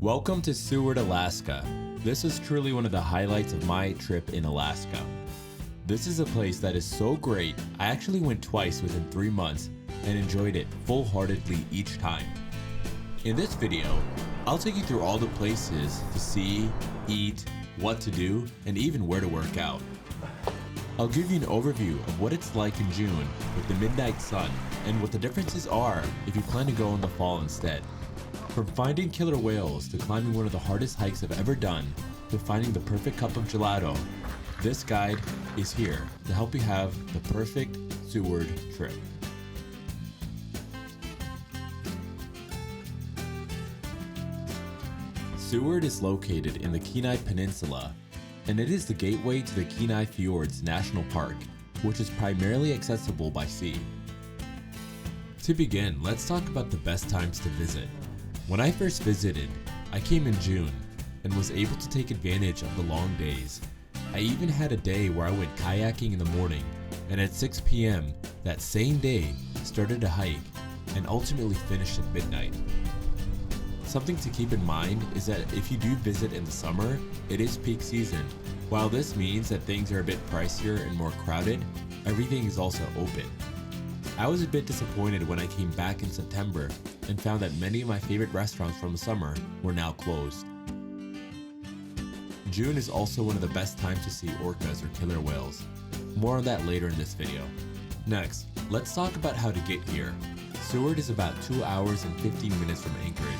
Welcome to Seward, Alaska. This is truly one of the highlights of my trip in Alaska. This is a place that is so great, I actually went twice within 3 months and enjoyed it full-heartedly each time. In this video, I'll take you through all the places to see, eat, what to do, and even where to work out. I'll give you an overview of what it's like in June with the midnight sun and what the differences are if you plan to go in the fall instead. From finding killer whales to climbing one of the hardest hikes I've ever done to finding the perfect cup of gelato, this guide is here to help you have the perfect Seward trip. Seward is located in the Kenai Peninsula, and it is the gateway to the Kenai Fjords National Park, which is primarily accessible by sea. To begin, let's talk about the best times to visit. When I first visited, I came in June and was able to take advantage of the long days. I even had a day where I went kayaking in the morning, and at 6 p.m. that same day started a hike and ultimately finished at midnight. Something to keep in mind is that if you do visit in the summer, it is peak season. While this means that things are a bit pricier and more crowded, everything is also open. I was a bit disappointed when I came back in September and found that many of my favorite restaurants from the summer were now closed. June is also one of the best times to see orcas or killer whales. More on that later in this video. Next, let's talk about how to get here. Seward is about 2 hours and 15 minutes from Anchorage.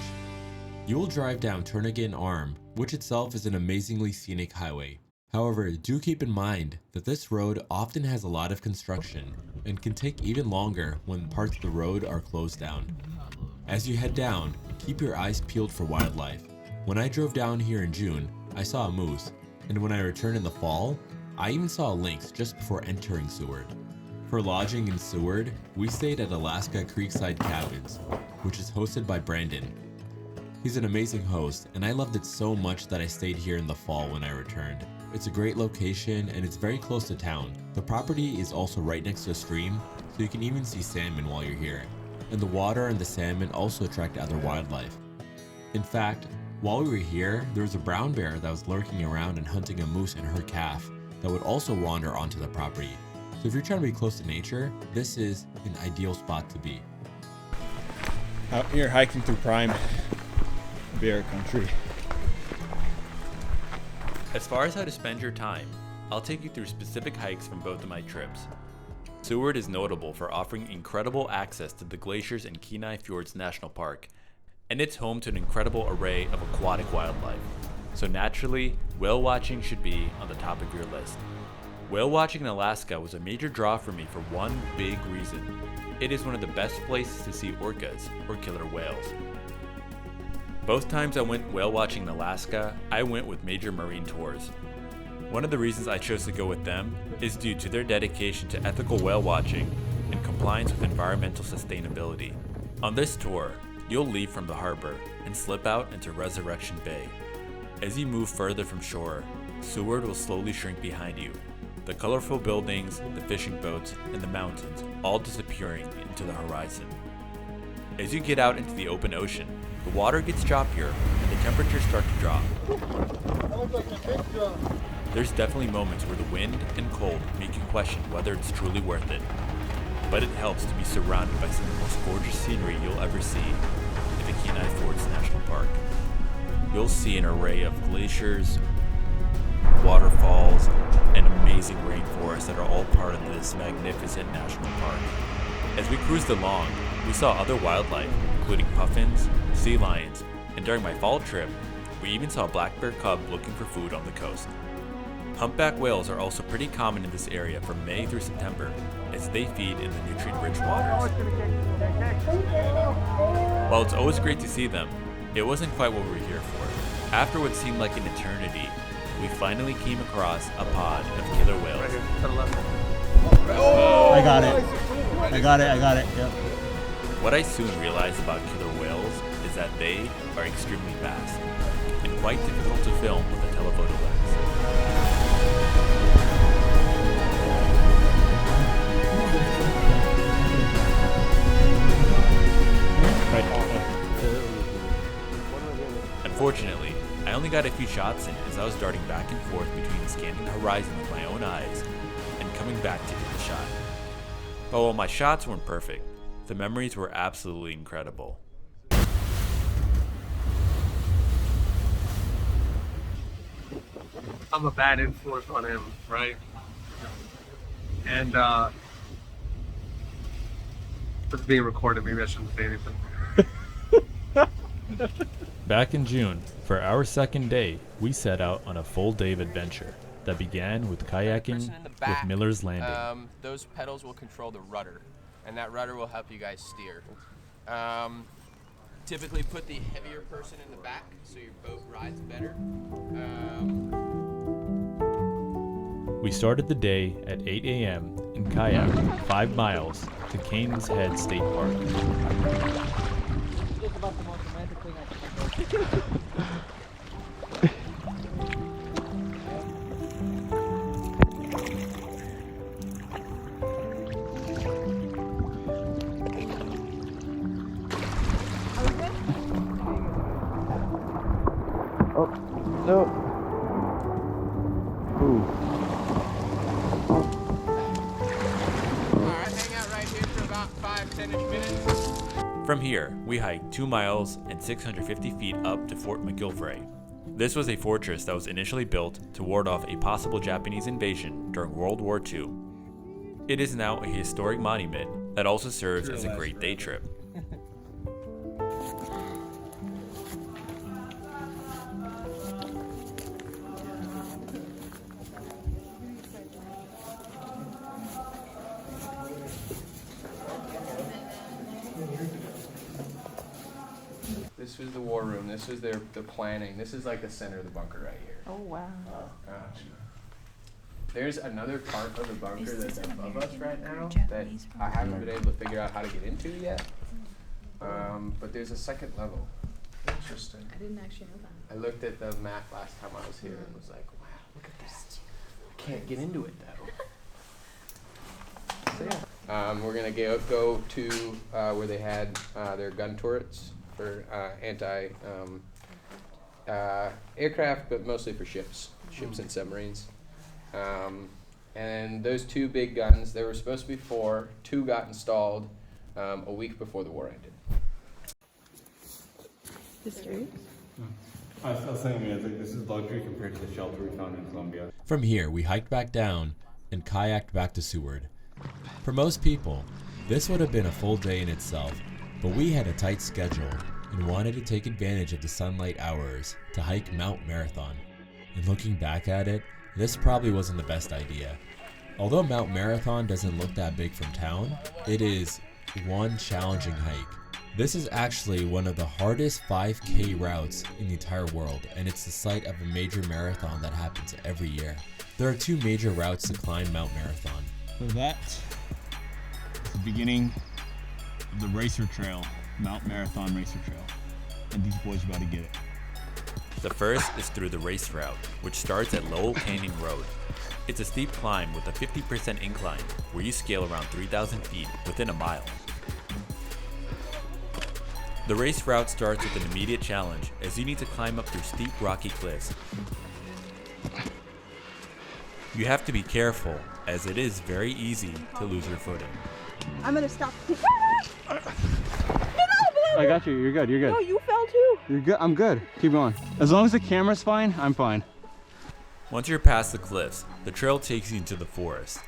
You will drive down Turnagain Arm, which itself is an amazingly scenic highway. However, do keep in mind that this road often has a lot of construction and can take even longer when parts of the road are closed down. As you head down, keep your eyes peeled for wildlife. When I drove down here in June, I saw a moose, and when I returned in the fall, I even saw a lynx just before entering Seward. For lodging in Seward, we stayed at Alaska Creekside Cabins, which is hosted by Brandon. He's an amazing host, and I loved it so much that I stayed here in the fall when I returned. It's a great location and it's very close to town. The property is also right next to a stream, so you can even see salmon while you're here. And the water and the salmon also attract other wildlife. In fact, while we were here, there was a brown bear that was lurking around and hunting a moose and her calf that would also wander onto the property. So if you're trying to be close to nature, this is an ideal spot to be. Out here hiking through prime bear country. As far as how to spend your time, I'll take you through specific hikes from both of my trips. Seward is notable for offering incredible access to the glaciers in Kenai Fjords National Park, and it's home to an incredible array of aquatic wildlife. So naturally, whale watching should be on the top of your list. Whale watching in Alaska was a major draw for me for one big reason. It is one of the best places to see orcas, or killer whales. Both times I went whale watching in Alaska, I went with Major Marine Tours. One of the reasons I chose to go with them is due to their dedication to ethical whale watching and compliance with environmental sustainability. On this tour, you'll leave from the harbor and slip out into Resurrection Bay. As you move further from shore, Seward will slowly shrink behind you, the colorful buildings, the fishing boats, and the mountains all disappearing into the horizon. As you get out into the open ocean, the water gets choppier and the temperatures start to drop. There's definitely moments where the wind and cold make you question whether it's truly worth it. But it helps to be surrounded by some of the most gorgeous scenery you'll ever see in the Kenai Fjords National Park. You'll see an array of glaciers, waterfalls, and amazing rainforests that are all part of this magnificent national park. As we cruised along, we saw other wildlife, including puffins, sea lions, and during my fall trip, we even saw a black bear cub looking for food on the coast. Humpback whales are also pretty common in this area from May through September, as they feed in the nutrient-rich waters. While it's always great to see them, it wasn't quite what we were here for. After what seemed like an eternity, we finally came across a pod of killer whales. Right here, to the left. I got it. Yep. What I soon realized about killer whales is that they are extremely fast and quite difficult to film with a telephoto lens. Unfortunately, I only got a few shots in as I was darting back and forth between scanning the horizon with my own eyes and coming back to get the shot. But while my shots weren't perfect, the memories were absolutely incredible. I'm a bad influence on him, right? And it's being recorded, maybe I shouldn't say anything. Back in June, for our second day, we set out on a full day of adventure that began with kayaking with Miller's Landing. Those pedals will control the rudder, and that rudder will help you guys steer. Typically put the heavier person in the back so your boat rides better. We started the day at 8 a.m. and kayaked 5 miles to Caines Head State Park. It's about the most romantic thing I can think Oh, no. Ooh. Alright, hang out right here for about 5-10 minutes. From here, we hiked 2 miles and 650 feet up to Fort McGilvray. This was a fortress that was initially built to ward off a possible Japanese invasion during World War II. It is now a historic monument that also serves as a great day trip. This was the war room. This was the planning. This is like the center of the bunker right here. Oh, wow. Gosh. There's another part of the bunker that's above us right now that I haven't been able to figure out how to get into yet. But there's a second level. Interesting. I didn't actually know that. I looked at the map last time I was here and was like, wow, look at that. I can't get into it though. So yeah. We're gonna go to where they had their gun turrets for aircraft, but mostly for ships and submarines. And those 2 big guns, there were supposed to be 4. 2 got installed a week before the war ended. History? I was thinking, I think this is luxury compared to the shelter we found in Colombia. From here, we hiked back down and kayaked back to Seward. For most people, this would have been a full day in itself, but we had a tight schedule and wanted to take advantage of the sunlight hours to hike Mount Marathon. And looking back at it, this probably wasn't the best idea. Although Mount Marathon doesn't look that big from town, it is one challenging hike. This is actually one of the hardest 5K routes in the entire world, and it's the site of a major marathon that happens every year. There are 2 major routes to climb Mount Marathon. So that's the beginning of the racer trail, Mount Marathon Racer Trail. And these boys are about to get it. The first is through the race route, which starts at Lowell Canyon Road. It's a steep climb with a 50% incline where you scale around 3,000 feet within a mile. The race route starts with an immediate challenge as you need to climb up through steep rocky cliffs. You have to be careful as it is very easy to lose your footing. I'm gonna stop. I got you. You're good. You're good. No, you fell too. You're good. I'm good. Keep going. As long as the camera's fine, I'm fine. Once you're past the cliffs, the trail takes you into the forest.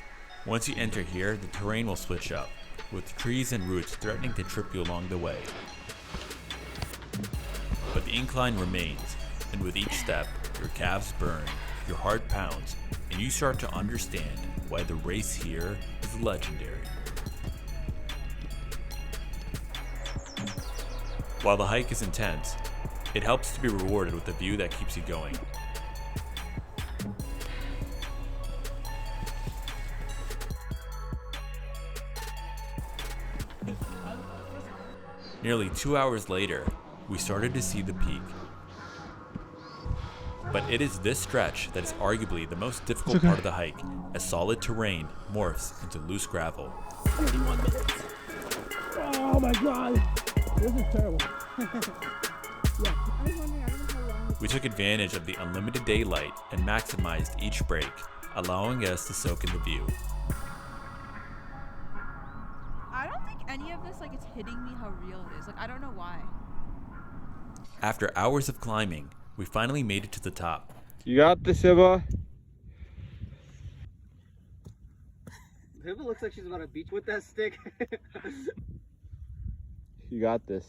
Once you enter here, the terrain will switch up, with trees and roots threatening to trip you along the way. But the incline remains, and with each step, your calves burn, your heart pounds, and you start to understand why the race here is legendary. While the hike is intense, it helps to be rewarded with a view that keeps you going. Nearly 2 hours later, we started to see the peak. But it is this stretch that is arguably the most difficult part of the hike, as solid terrain morphs into loose gravel. 31 minutes. Oh my god. This is terrible. Yeah, I was wondering, I don't know how We took advantage of the unlimited daylight and maximized each break, allowing us to soak in the view. I don't think any of this, it's hitting me how real it is. I don't know why. After hours of climbing, we finally made it to the top. You got this, Hiba. Hiba looks like she's about to beach with that stick. You got this.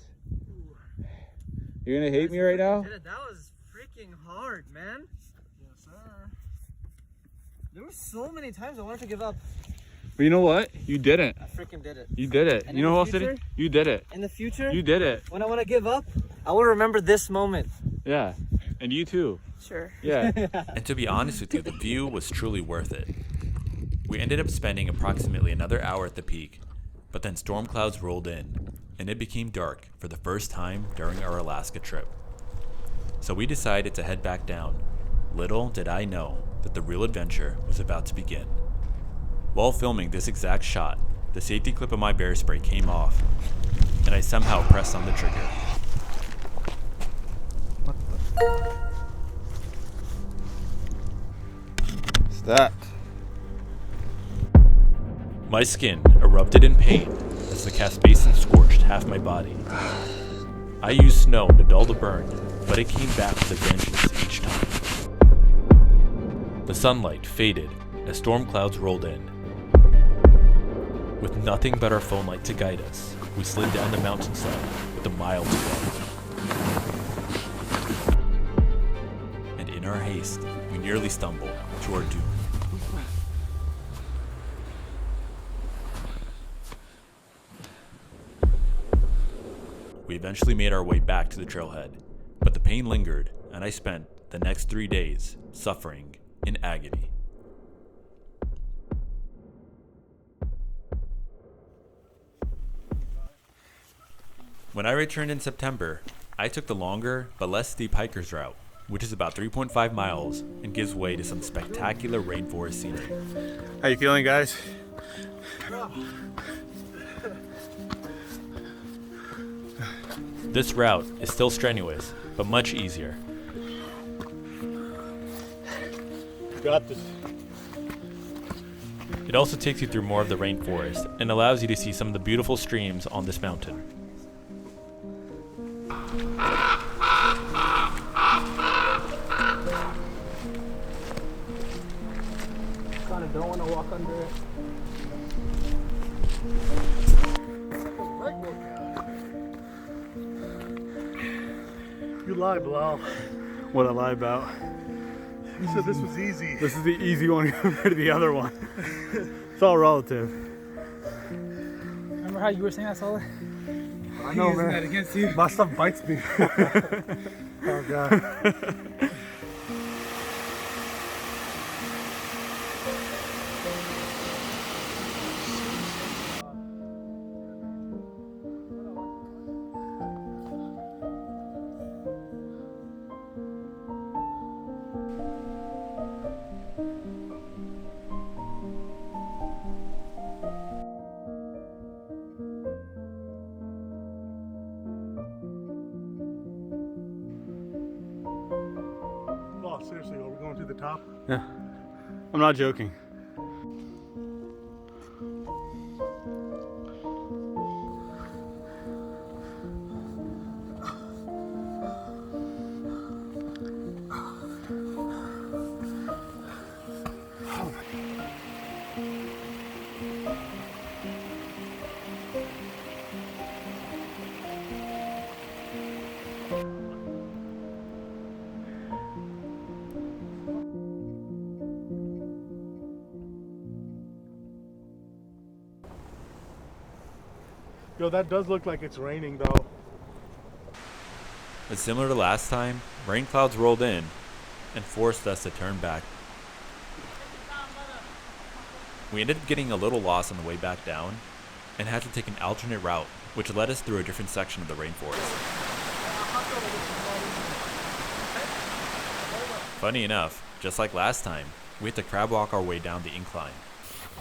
You're gonna hate me right now? That was freaking hard, man. Yes, sir. There were so many times I wanted to give up. But you know what? You didn't. I freaking did it. You did it. And you know who else did it? You did it. In the future, You did it. when I want to give up, I will remember this moment. Yeah. And you too. Sure. Yeah. And to be honest with you, the view was truly worth it. We ended up spending approximately another hour at the peak, but then storm clouds rolled in, and it became dark for the first time during our Alaska trip. So we decided to head back down. Little did I know that the real adventure was about to begin. While filming this exact shot, the safety clip of my bear spray came off, and I somehow pressed on the trigger. What's that? My skin erupted in pain as the cast basin scorched half my body. I used snow to dull the burn, but it came back with a vengeance each time. The sunlight faded as storm clouds rolled in. With nothing but our phone light to guide us, we slid down the mountainside with a mile to go. And in our haste, we nearly stumbled to our doom. We eventually made our way back to the trailhead, but the pain lingered, and I spent the next 3 days suffering in agony. When I returned in September, I took the longer but less steep hiker's route, which is about 3.5 miles and gives way to some spectacular rainforest scenery. How you feeling, guys? This route is still strenuous, but much easier. Got this. It also takes you through more of the rainforest and allows you to see some of the beautiful streams on this mountain. Kind of don't want to walk under it. You lied, Bilal. What I lie about? You said this was easy. This is the easy one compared to the other one. It's all relative. Remember how you were saying that, Solid? I know, man. That against you. My stuff bites me. Oh, God. Oh, seriously, are we going to the top? Yeah. I'm not joking. Yo, that does look like it's raining, though. But similar to last time, rain clouds rolled in and forced us to turn back. We ended up getting a little lost on the way back down and had to take an alternate route, which led us through a different section of the rainforest. Funny enough, just like last time, we had to crab walk our way down the incline.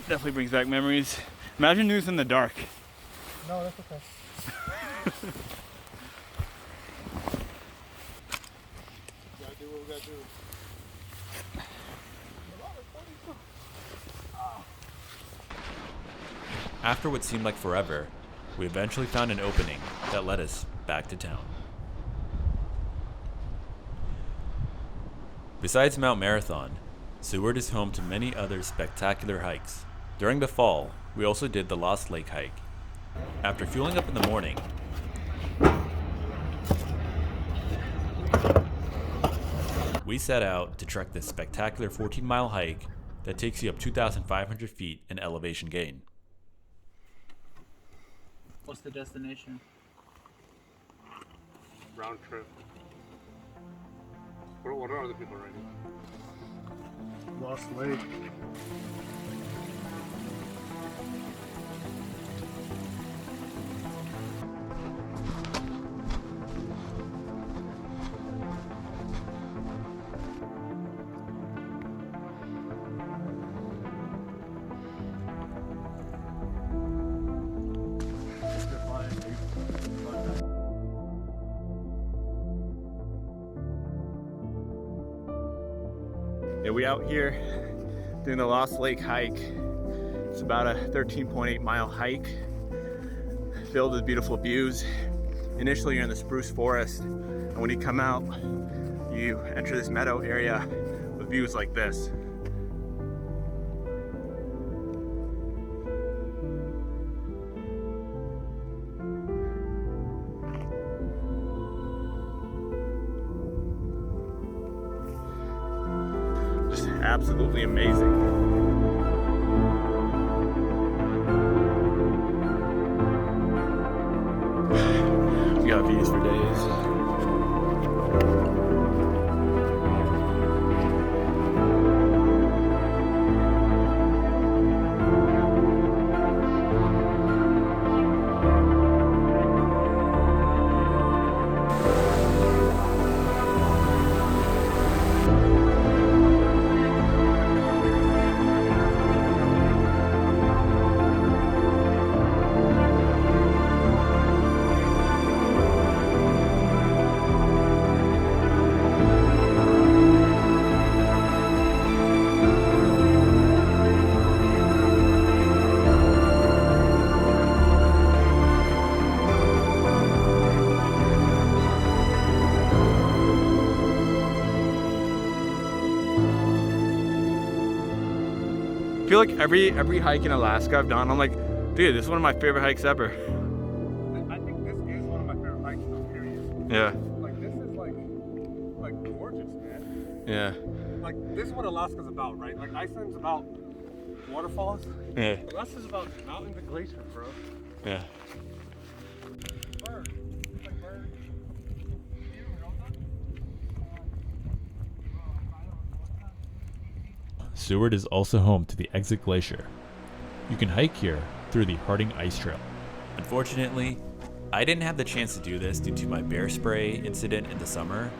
Definitely brings back memories. Imagine doing this in the dark. No, that's okay. do what we gotta do. After what seemed like forever, we eventually found an opening that led us back to town. Besides Mount Marathon, Seward is home to many other spectacular hikes. During the fall, we also did the Lost Lake hike. After fueling up in the morning, we set out to trek this spectacular 14-mile hike that takes you up 2,500 feet in elevation gain. What's the destination? Round trip. What are other people writing? Lost Lake. Yeah, we out here doing the Lost Lake hike. It's about a 13.8 mile hike filled with beautiful views. Initially you're in the spruce forest, and when you come out, you enter this meadow area with views like this. Just absolutely amazing. We got views for days. I feel like every hike in Alaska I've done, I'm like, dude, this is one of my favorite hikes ever. I think this is one of my favorite hikes, period. Yeah. Like, this is like gorgeous, man. Yeah. Like, this is what Alaska's about, right? Like, Iceland's about waterfalls. Yeah. Alaska's about mountains and glaciers, bro. Yeah. Bird. It's like bird. Seward is also home to the Exit Glacier. You can hike here through the Harding Ice Trail. Unfortunately, I didn't have the chance to do this due to my bear spray incident in the summer,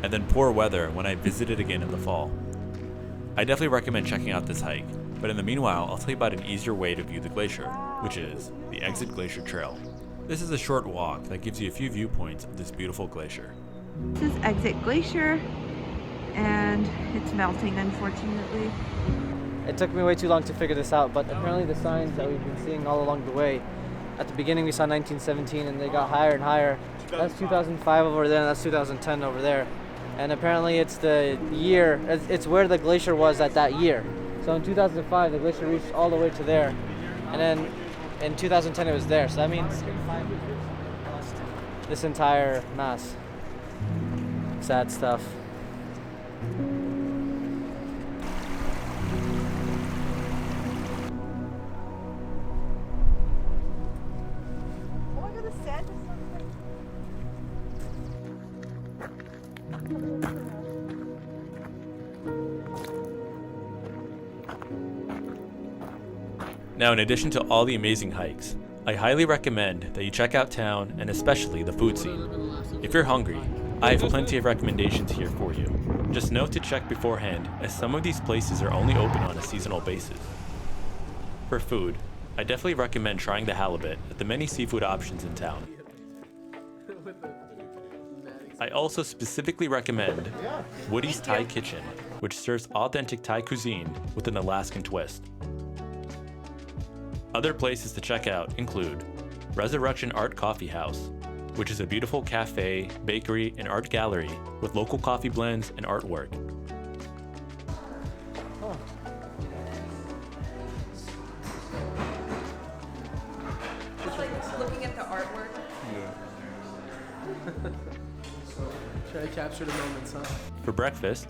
and then poor weather when I visited again in the fall. I definitely recommend checking out this hike, but in the meanwhile, I'll tell you about an easier way to view the glacier, which is the Exit Glacier Trail. This is a short walk that gives you a few viewpoints of this beautiful glacier. This is Exit Glacier, and it's melting, unfortunately. It took me way too long to figure this out, but apparently the signs that we've been seeing all along the way, at the beginning we saw 1917 and they got higher and higher. That's 2005 over there and that's 2010 over there. And apparently it's the year, it's where the glacier was at that year. So in 2005 the glacier reached all the way to there, and then in 2010 it was there. So that means this entire mass. Sad stuff. Now, in addition to all the amazing hikes, I highly recommend that you check out town and especially the food scene. If you're hungry, I have plenty of recommendations here for you. Just note to check beforehand, as some of these places are only open on a seasonal basis. For food, I definitely recommend trying the halibut at the many seafood options in town. I also specifically recommend Woody's Thai Kitchen, which serves authentic Thai cuisine with an Alaskan twist. Other places to check out include Resurrection Art Coffee House, which is a beautiful cafe, bakery, and art gallery with local coffee blends and artwork. It's like looking at the artwork. Try to capture the moments, huh? For breakfast,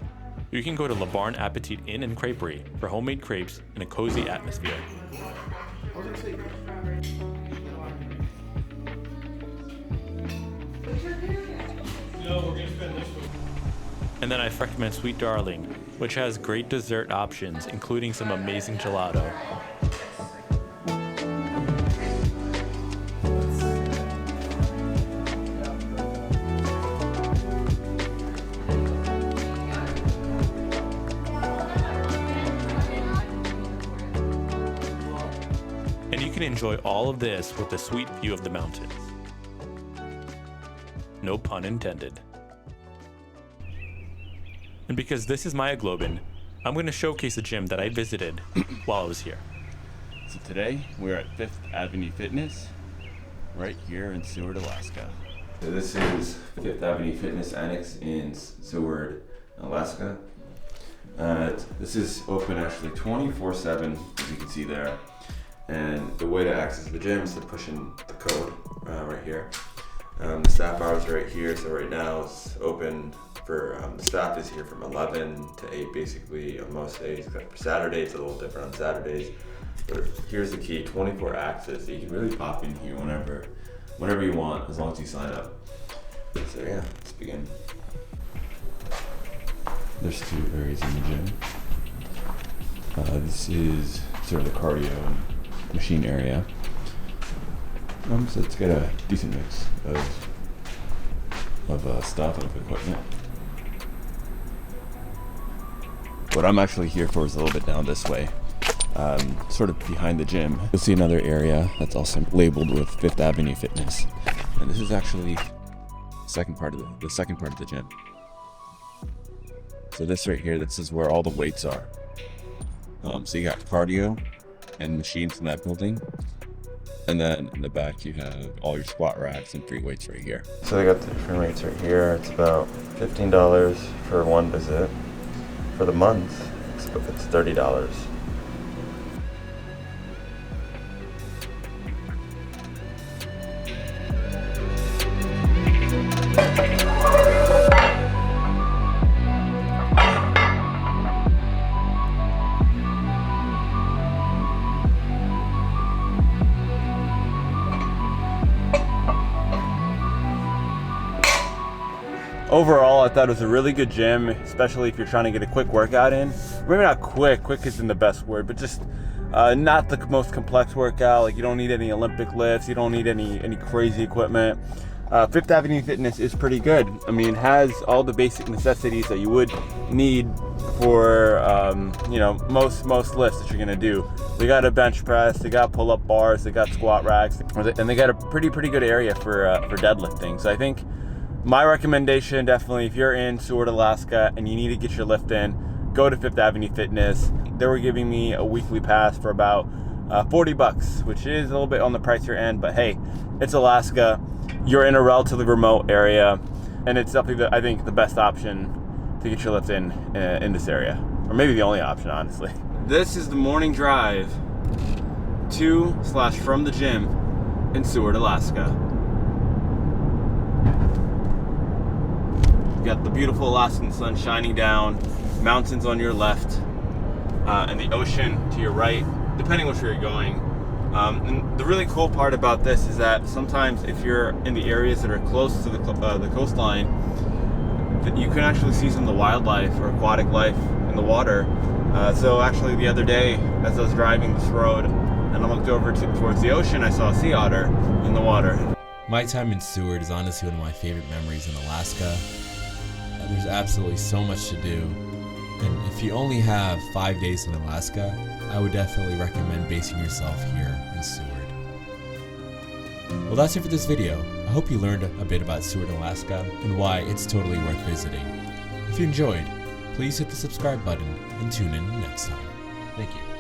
you can go to Le Barn Appetit Inn and Creperie for homemade crepes in a cozy atmosphere. And then I recommend Sweet Darling, which has great dessert options, including some amazing gelato. And you can enjoy all of this with a sweet view of the mountains. No pun intended. And because this is Maya Globin, I'm going to showcase a gym that I visited while I was here. So today we're at 5th Avenue Fitness, right here in Seward, Alaska. So this is 5th Avenue Fitness Annex in Seward, Alaska. This is open actually 24/7, as you can see there. And the way to access the gym is to push in the code right here. The staff hours are right here, so right now it's open for, the staff is here from 11 to 8 basically on most days, except for Saturdays. It's a little different on Saturdays. But here's the key, 24 access. So you can really pop in here whenever you want, as long as you sign up. So yeah, let's begin. There's 2 areas in the gym. This is sort of the cardio and machine area. So it's got a decent mix of stuff and of equipment. What I'm actually here for is a little bit down this way, sort of behind the gym. You'll see another area that's also labeled with 5th Avenue Fitness, and this is actually the second part of the gym. So this right here, this is where all the weights are. So you got cardio and machines in that building. And then in the back, you have all your squat racks and free weights right here. So they got the different rates right here. It's about $15 for one visit. For the month, it's $30. Overall, I thought it was a really good gym, especially if you're trying to get a quick workout in. Maybe not quick isn't the best word, but just not the most complex workout. Like, you don't need any Olympic lifts, you don't need any crazy equipment. 5th Avenue Fitness is pretty good. I mean, it has all the basic necessities that you would need for most lifts that you're gonna do. They got a bench press, they got pull-up bars, they got squat racks, and they got a pretty good area for deadlifting. So I think my recommendation, definitely, if you're in Seward, Alaska, and you need to get your lift in, go to 5th Avenue Fitness. They were giving me a weekly pass for about $40, which is a little bit on the pricier end, but hey, it's Alaska. You're in a relatively remote area, and it's definitely, I think, the best option to get your lift in this area, or maybe the only option, honestly. This is the morning drive to/from the gym in Seward, Alaska. You got the beautiful Alaskan sun shining down, mountains on your left, and the ocean to your right, depending which way you're going. And the really cool part about this is that sometimes if you're in the areas that are close to the coastline, that you can actually see some of the wildlife or aquatic life in the water. So actually the other day, as I was driving this road and I looked over towards the ocean, I saw a sea otter in the water. My time in Seward is honestly one of my favorite memories in Alaska. There's absolutely so much to do, and if you only have 5 days in Alaska, I would definitely recommend basing yourself here in Seward. Well, that's it for this video. I hope you learned a bit about Seward, Alaska, and why it's totally worth visiting. If you enjoyed, please hit the subscribe button and tune in next time. Thank you.